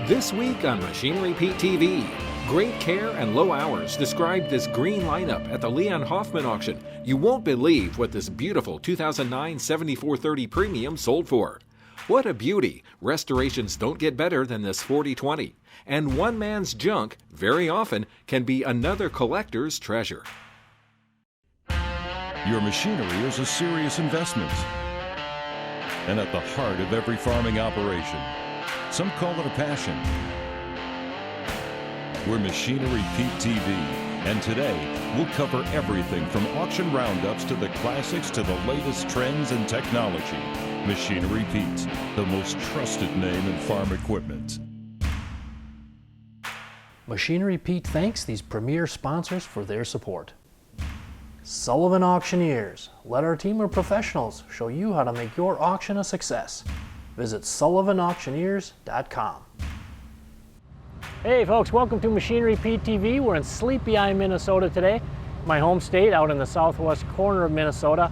This week on Machinery Pete TV, great care and low hours described this green lineup at the Leon Hoffmann auction. You won't believe what this beautiful 2009 7430 Premium sold for. What a beauty! Restorations don't get better than this 4020. And one man's junk, very often, can be another collector's treasure. Your machinery is a serious investment and at the heart of every farming operation. Some call it a passion. We're Machinery Pete TV, and today we'll cover everything from auction roundups to the classics to the latest trends and technology. Machinery Pete, the most trusted name in farm equipment. Machinery Pete thanks these premier sponsors for their support. Sullivan Auctioneers. Let our team of professionals show you how to make your auction a success. Visit sullivanauctioneers.com. Hey folks, welcome to Machinery Pete TV. We're in Sleepy Eye, Minnesota today, my home state out in the southwest corner of Minnesota.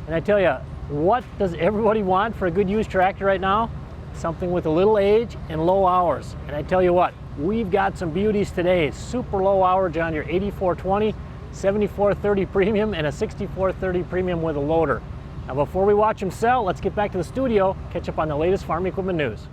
And I tell you, what does everybody want for a good used tractor right now? Something with a little age and low hours. And I tell you what, we've got some beauties today. Super low hourage on your 8420, 7430 Premium, and a 6430 Premium with a loader. Now before we watch them sell, let's get back to the studio, catch up on the latest farm equipment news.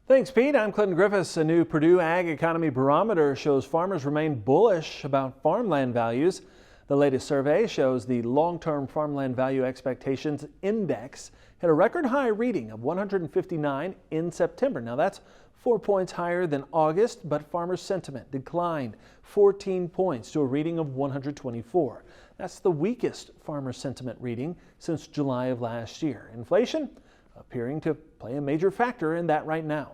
Thanks, Pete. I'm Clinton Griffiths. A new Purdue Ag Economy Barometer shows farmers remain bullish about farmland values. The latest survey shows the long-term farmland value expectations index hit a record high reading of 159 in September. Now that's 4 points higher than August, but farmer sentiment declined 14 points to a reading of 124. That's the weakest farmer sentiment reading since July of last year. Inflation appearing to play a major factor in that right now.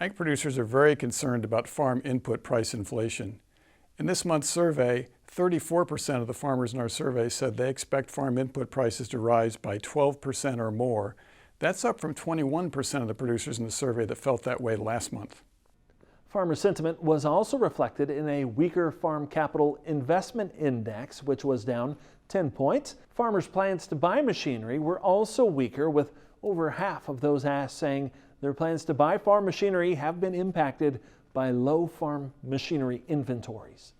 Ag producers are very concerned about farm input price inflation. In this month's survey, 34% of the farmers in our survey said they expect farm input prices to rise by 12% or more. That's up from 21% of the producers in the survey that felt that way last month. Farmer sentiment was also reflected in a weaker farm capital investment index, which was down 10 points. Farmers' plans to buy machinery were also weaker, with over half of those asked saying their plans to buy farm machinery have been impacted by low farm machinery inventories.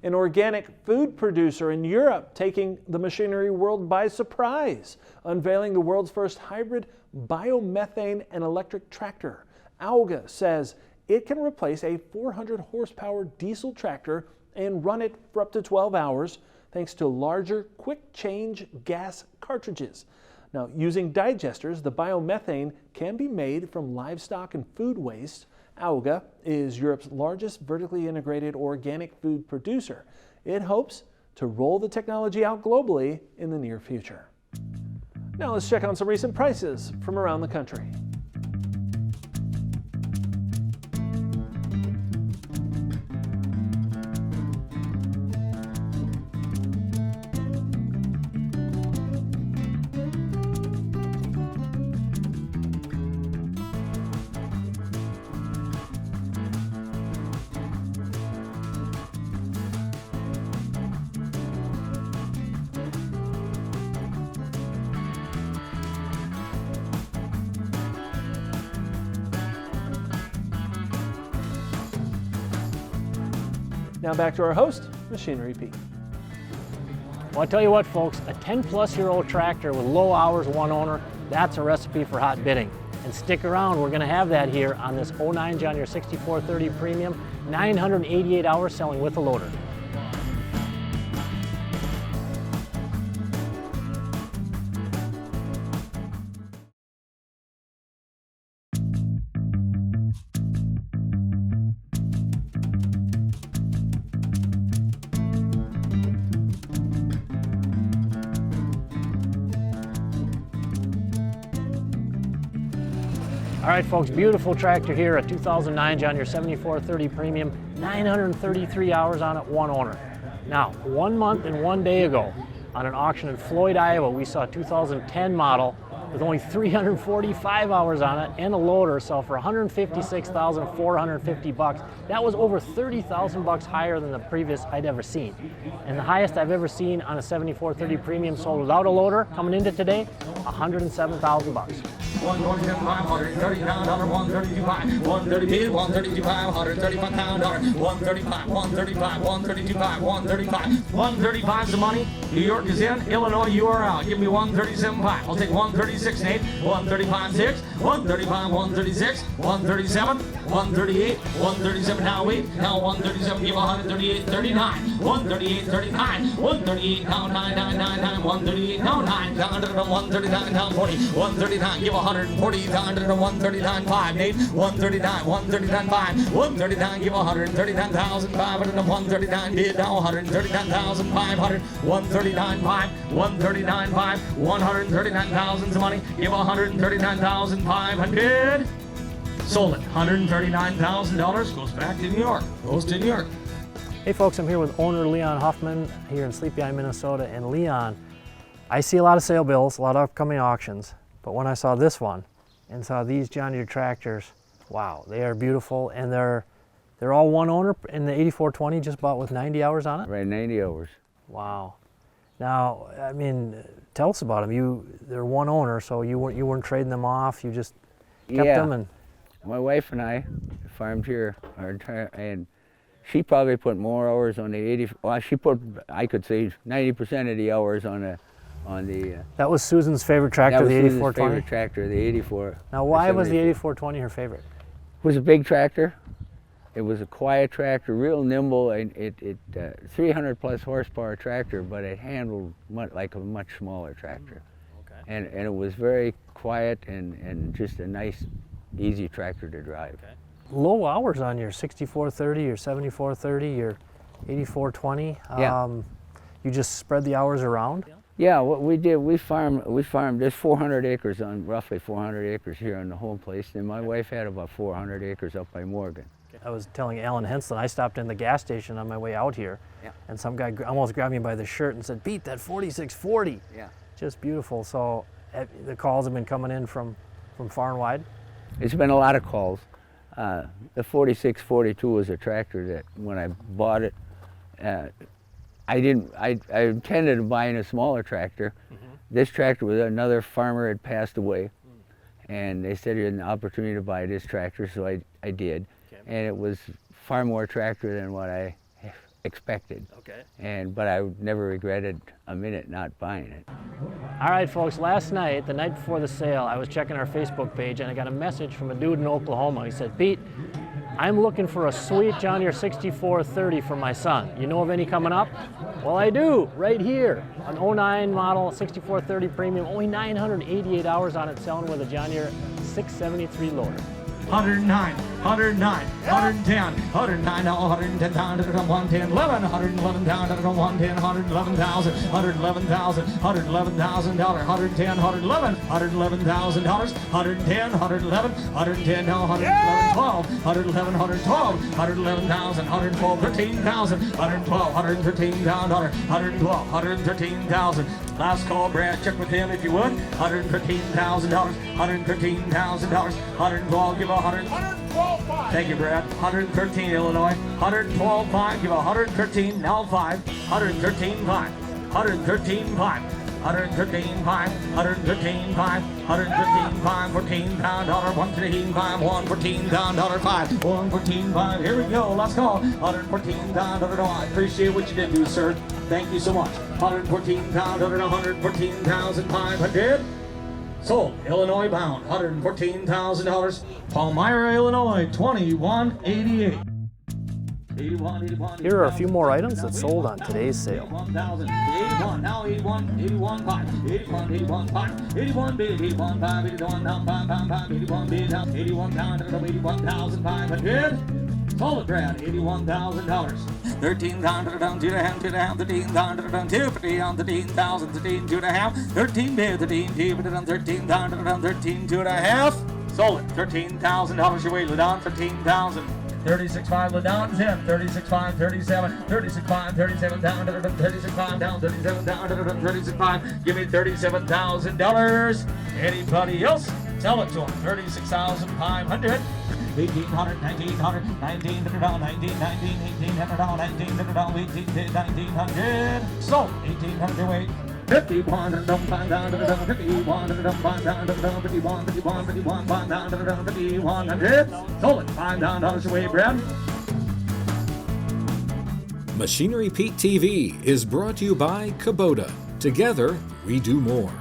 An organic food producer in Europe taking the machinery world by surprise, unveiling the world's first hybrid biomethane and electric tractor. Auga says it can replace a 400 horsepower diesel tractor and run it for up to 12 hours thanks to larger quick change gas cartridges. Now, using digesters, the biomethane can be made from livestock and food waste. Auga is Europe's largest vertically integrated organic food producer. It hopes to roll the technology out globally in the near future. Now let's check on some recent prices from around the country. Now back to our host, Machinery Pete. Well, I tell you what, folks, a 10-plus-year-old tractor with low hours, one owner, that's a recipe for hot bidding. And stick around, we're going to have that here on this 09 John Deere 6430 Premium, 988 hours selling with a loader. All right, folks, beautiful tractor here, a 2009 John Deere 7430 Premium, 933 hours on it, one owner. Now, 1 month and 1 day ago, on an auction in Floyd, Iowa, we saw a 2010 model with only 345 hours on it and a loader, sell for $156,450. That was over $30,000 higher than the previous I'd ever seen. And the highest I've ever seen on a 7430 Premium sold without a loader coming into today, $107,000. 130 pound dollar, 132.5, 130 132.5, 135 pound dollar, 135, 135, 132.5, 135, 135 is the money. New York is in, Illinois you are out. Give me 137.5. I'll take 136 and 8, 135.6, 135, 136, 137, 138, 137 now wait, now 137 give 138.39, 138.39, 138 now 999, 138 now 9 down to 139 now 40, 139 give 140 down to 139.5, Nate, 139, 139.5, 139 give 139,500 and 139 bid now 139,500, 139.5, 139.5, 139,000 is the money, give 139,500. Sold it. $139,000 goes back to New York. Goes to New York. Hey folks, I'm here with owner Leon Hoffmann here in Sleepy Eye, Minnesota. And Leon, I see a lot of sale bills, a lot of upcoming auctions, but when I saw this one and saw these John Deere tractors, wow, they are beautiful, and they're all one owner in the 8420 just bought with 90 hours on it? Right, 90 hours. Wow. Now, I mean, tell us about them. They're one owner, so you weren't trading them off, you just kept them? And my wife and I farmed here, and she probably put more hours on the 80. Well, she put, I could say, 90% of the hours on the. That was Susan's favorite tractor, the 8420. That was Susan's favorite tractor, the 84. Now, why was the 8420 her favorite? It was a big tractor. It was a quiet tractor, real nimble, and it 300 plus horsepower tractor, but it handled like a much smaller tractor. Okay. And it was very quiet and just a nice, easy tractor to drive. Okay. Low hours on your 6430, your 7430, your 8420. Yeah. You just spread the hours around? Yeah, what we did, we farmed, there's 400 acres on, roughly 400 acres here on the whole place, and my wife had about 400 acres up by Morgan. I was telling Alan Henslin, I stopped in the gas station on my way out here, and some guy almost grabbed me by the shirt and said, "Beat that 4640." Yeah. Just beautiful. So the calls have been coming in from far and wide? It's been a lot of calls. The 4642 was a tractor that when I bought it, I intended on buying a smaller tractor. Mm-hmm. This tractor was another farmer had passed away, and they said you had an opportunity to buy this tractor, so I did. Okay. And it was far more tractor than what I expected. Okay. But I never regretted a minute not buying it. All right, folks, last night, the night before the sale, I was checking our Facebook page and I got a message from a dude in Oklahoma. He said, "Pete, I'm looking for a sweet John Deere 6430 for my son. You know of any coming up?" Well, I do, right here. An 09 model 6430 Premium, only 988 hours on it, selling with a John Deere 673 loader. 109, 109, 110, 109, now 110 down to 110, 11, 111 down to 110, 111,000, 111,000, $111,000, 110, 111, $111,000, 110, 111, 110, now 111, 12, 111, 112, 111,000, 112, 13,000, 112, 113 down, $112, 113,000. Last call, Brad, check with him if you would. $113,000, $113,000, 112, give 112.5. Thank you, Brad. 113, Illinois. 112.5, give 113, now 5. 113.5, 113.5. 113.5, 113.5, 113.5, 14 pound dollar, 113.5, 114 pound dollar, 5, 114.5. Here we go. Let's go. 114 pound dollar. I appreciate what you did do, sir. Thank you so much. 114 pound dollar, 114,500. Sold. Illinois bound. $114,000. Palmyra, Illinois. 2188. Here are a few more items that sold on today's sale. 81, now 81, 81, 5, 81, 81, 5, 81 bid, 81, 5, 81, down, 5, 81 bid, down, 81 down, 81,500. Solid Brad, $81,000. 13 down, 2 to half, 13 down, 2, 13,000, 13, 2 to half, 13 bid, 13, 2, 13 down, 13, 2 to half. Sold it, $13,000 your way, down, 13,000. 36.5 down 10, 36.5, 37, 36.5, 37 down, 36.5 down, 37 down, 36.5. Give me $37,000. Anybody else? Tell it to them. 36,500. 1,800, 1,900, 1,900, 1,900, 1,900. Sold. 1,800 wait. 51 and don't find down to the 51 and don't find down to the 51, 51, 51, find down to the 5,100. Sold it. $5 away, Brad. Machinery Pete TV is brought to you by Kubota. Together, we do more.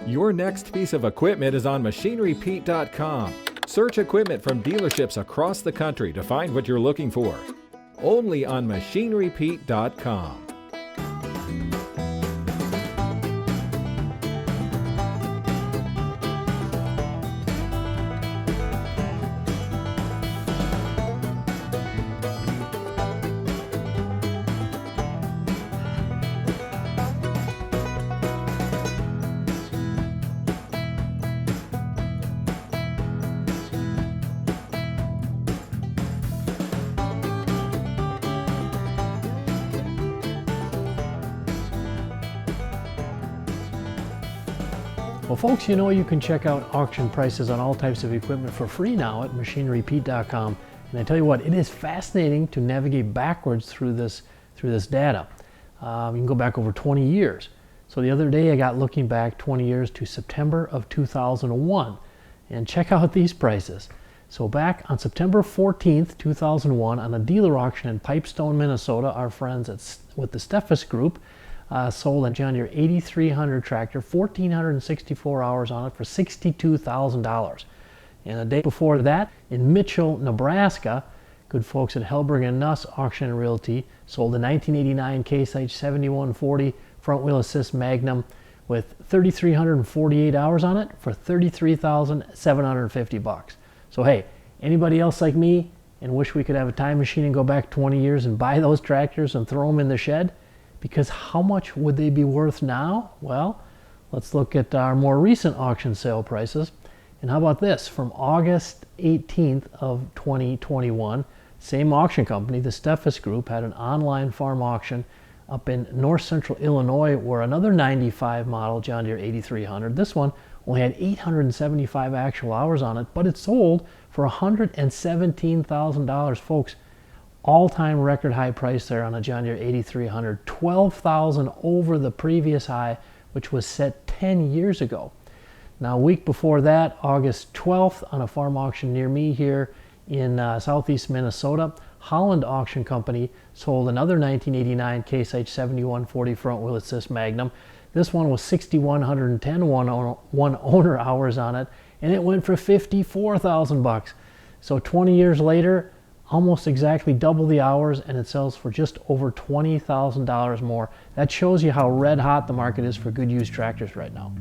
Your next piece of equipment is on MachineryPete.com. Search equipment from dealerships across the country to find what you're looking for. Only on MachineryPete.com. Well, folks, you know you can check out auction prices on all types of equipment for free now at MachineryPete.com. And I tell you what, it is fascinating to navigate backwards through this data. You can go back over 20 years. So the other day I got looking back 20 years to September of 2001. And check out these prices. So back on September 14th, 2001, on a dealer auction in Pipestone, Minnesota, our friends with the Steffes Group sold a John Deere 8300 tractor, 1,464 hours on it for $62,000. And a day before that, in Mitchell, Nebraska, good folks at Hellberg and Nuss Auction and Realty sold a 1989 Case H 7140 front wheel assist Magnum with 3,348 hours on it for $33,750. So hey, anybody else like me and wish we could have a time machine and go back 20 years and buy those tractors and throw them in the shed? Because how much would they be worth now? Well, let's look at our more recent auction sale prices. And how about this? From August 18th of 2021, same auction company, the Steffes Group, had an online farm auction up in north central Illinois where another 95 model John Deere 8300, this one only had 875 actual hours on it, but it sold for $117,000, folks. All-time record high price there on a John Deere 8300, $12,000 over the previous high, which was set 10 years ago. Now, a week before that, August 12th, on a farm auction near me here in southeast Minnesota, Holland Auction Company sold another 1989 Case H 7140 front wheel assist Magnum. This one was 6,110 one owner hours on it, and it went for $54,000. So 20 years later, almost exactly double the hours, and it sells for just over $20,000 more. That shows you how red hot the market is for good used tractors right now.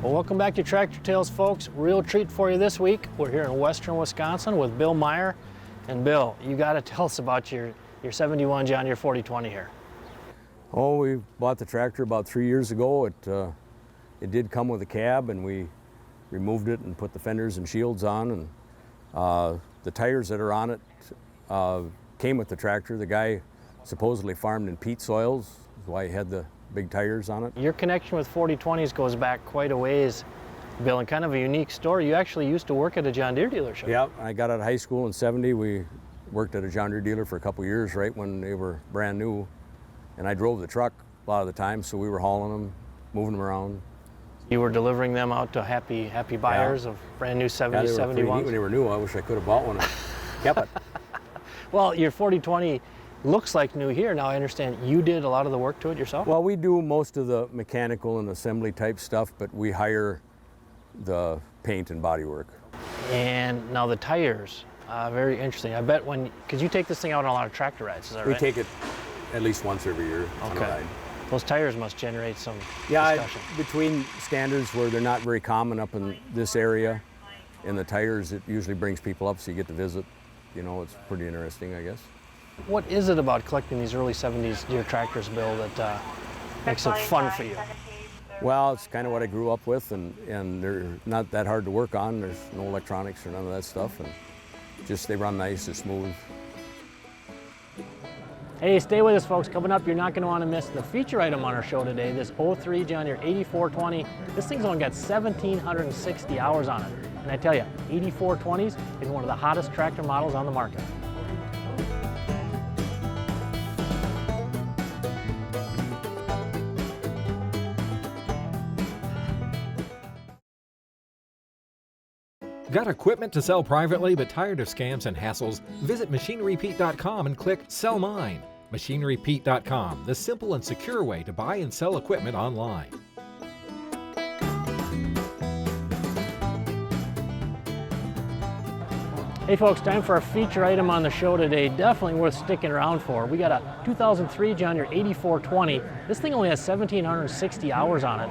Well, welcome back to Tractor Tales, folks. Real treat for you this week. We're here in western Wisconsin with Bill Meyer. And Bill, you got to tell us about your 71 John Deere 4020 here. Oh, we bought the tractor about 3 years ago. It did come with a cab, and we removed it and put the fenders and shields on. And the tires that are on it came with the tractor. The guy supposedly farmed in peat soils, that's why he had the big tires on it. Your connection with 4020s goes back quite a ways, Bill, and kind of a unique story. You actually used to work at a John Deere dealership. Yeah, I got out of high school in '70. We worked at a John Deere dealer for a couple years, right when they were brand new. And I drove the truck a lot of the time, so we were hauling them, moving them around. You were delivering them out to happy buyers of brand new 70s, 71s? When they were new. I wish I could have bought one and kept it. Well, your 4020 looks like new here. Now I understand you did a lot of the work to it yourself? Well, we do most of the mechanical and assembly type stuff, but we hire the paint and body work. And now the tires, very interesting. I bet because you take this thing out on a lot of tractor rides, is that right? We take it at least once every year on a ride. Those tires must generate some discussion. Yeah, between standards where they're not very common up in this area, and the tires, it usually brings people up, so you get to visit. You know, it's pretty interesting, I guess. What is it about collecting these early 70s Deere tractors, Bill, that makes it fun for you? Well, it's kind of what I grew up with, and they're not that hard to work on. There's no electronics or none of that stuff, and just they run nice, they're smooth. Hey, stay with us, folks. Coming up, you're not going to want to miss the feature item on our show today, this 03 John Deere 8420. This thing's only got 1,760 hours on it. And I tell you, 8420s is one of the hottest tractor models on the market. Got equipment to sell privately but tired of scams and hassles? Visit MachineryPete.com and click Sell Mine. MachineryPete.com, the simple and secure way to buy and sell equipment online. Hey folks, time for our feature item on the show today. Definitely worth sticking around for. We got a 2003 John Deere 8420. This thing only has 1,760 hours on it.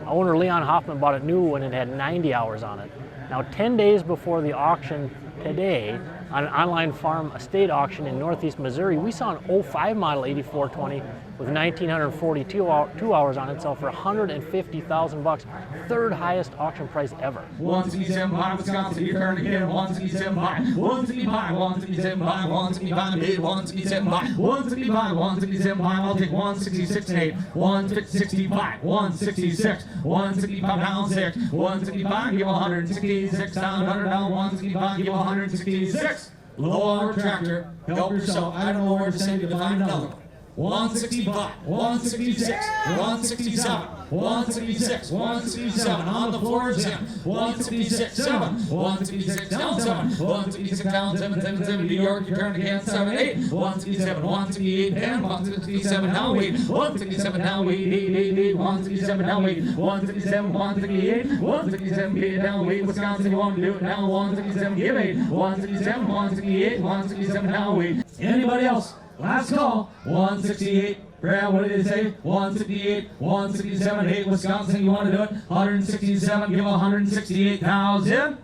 Owner Leon Hoffmann bought it new when it had 90 hours on it. Now, 10 days before the auction today, on an online farm estate auction in Northeast Missouri, we saw an 05 model 8420 with 1,942 hours on it sell for $150,000, third highest auction price ever. 167.5 Wisconsin, your turn again. 167.5, 165, 167.5, 165 bid, 167.5, 165, 167.5. I'll take 166 and 8, 165, 166, 165 down 6, 165, give 166 down, 100 down, 165, give 166. Low hour tractor, help yourself. I don't know where to send you to find another one. 165, 166, 167, 166, 167, on the floor is in, 166, 7, 166, down 7, 166, down 7, 7, 7, New York, you turn again, 7, 8, 167, 168, 10, 167, now 8, 167, now 8, 8, 8, 8, 167, now 8, 167, 168, 167, get it down 8, Wisconsin, you want to do it now, 167, give 8, 167, 168, 167, now 8. Anybody else? Last call, 168. Brad, what did it say? 168, 167, 8, Wisconsin, you want to do it? 167, give 168,000.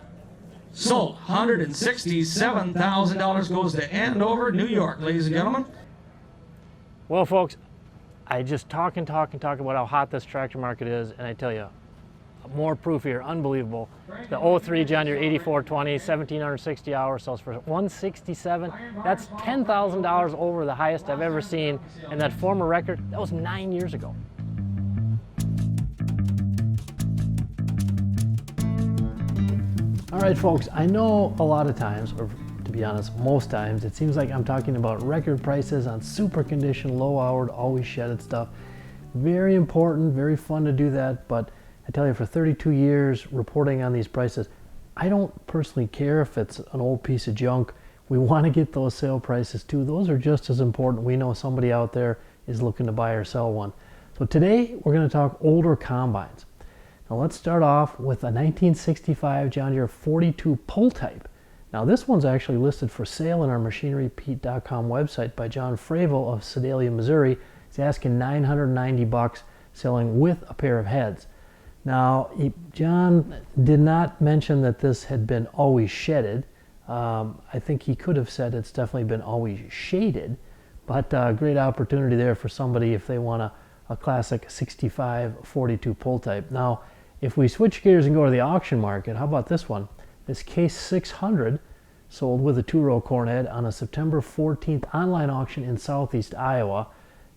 Sold. $167,000 goes to Andover, New York, ladies and gentlemen. Well, folks, I just talk about how hot this tractor market is, and I tell you, more proof here, unbelievable. The 03 John Deere 8420, 1,760 hours, sells for $167. That's $10,000 over the highest I've ever seen, and that former record, that was 9 years ago. All right, folks, I know a lot of times, or to be honest, most times, it seems like I'm talking about record prices on super condition, low-houred, always shedded stuff. Very important, very fun to do that, but I tell you, for 32 years reporting on these prices, I don't personally care if it's an old piece of junk. We want to get those sale prices too. Those are just as important. We know somebody out there is looking to buy or sell one. So today we're going to talk older combines. Now let's start off with a 1965 John Deere 42 pull type. Now this one's actually listed for sale on our MachineryPete.com website by John Fravel of Sedalia, Missouri. He's asking $990, selling with a pair of heads. Now, John did not mention that this had been always shedded. I think he could have said it's definitely been always shaded, but great opportunity there for somebody if they want a classic 65 42 pull type. Now, if we switch gears and go to the auction market, how about this one? This Case 600 sold with a two-row corn head on a September 14th online auction in southeast Iowa.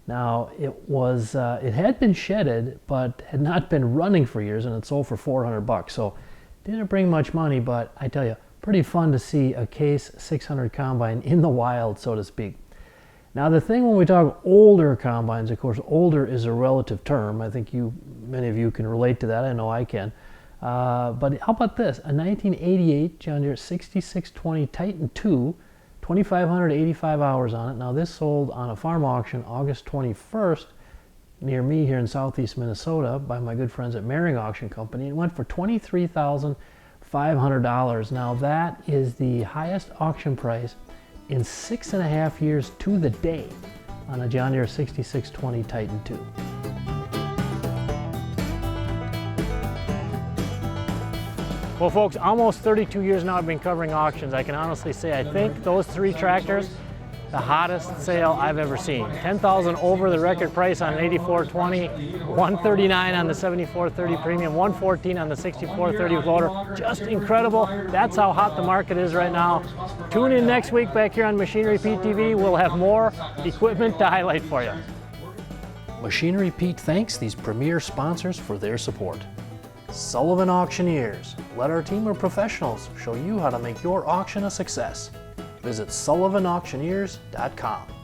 Now, it had been shedded, but had not been running for years, and it sold for $400. So, didn't bring much money, but I tell you, pretty fun to see a Case 600 combine in the wild, so to speak. Now, the thing when we talk older combines, of course, older is a relative term. I think many of you can relate to that. I know I can. But how about this? A 1988 John Deere 6620 Titan II. 2,585 hours on it. Now this sold on a farm auction August 21st near me here in southeast Minnesota by my good friends at Mering Auction Company. It went for $23,500. Now that is the highest auction price in 6.5 years to the day on a John Deere 6620 Titan II. Well, folks, almost 32 years now I've been covering auctions. I can honestly say I think those 3 tractors, the hottest sale I've ever seen. $10,000 over the record price on an 8420, $139 on the 7430 Premium, $114 on the 6430 loader. Just incredible. That's how hot the market is right now. Tune in next week back here on Machinery Pete TV. We'll have more equipment to highlight for you. Machinery Pete thanks these premier sponsors for their support. Sullivan Auctioneers. Let our team of professionals show you how to make your auction a success. Visit sullivanauctioneers.com.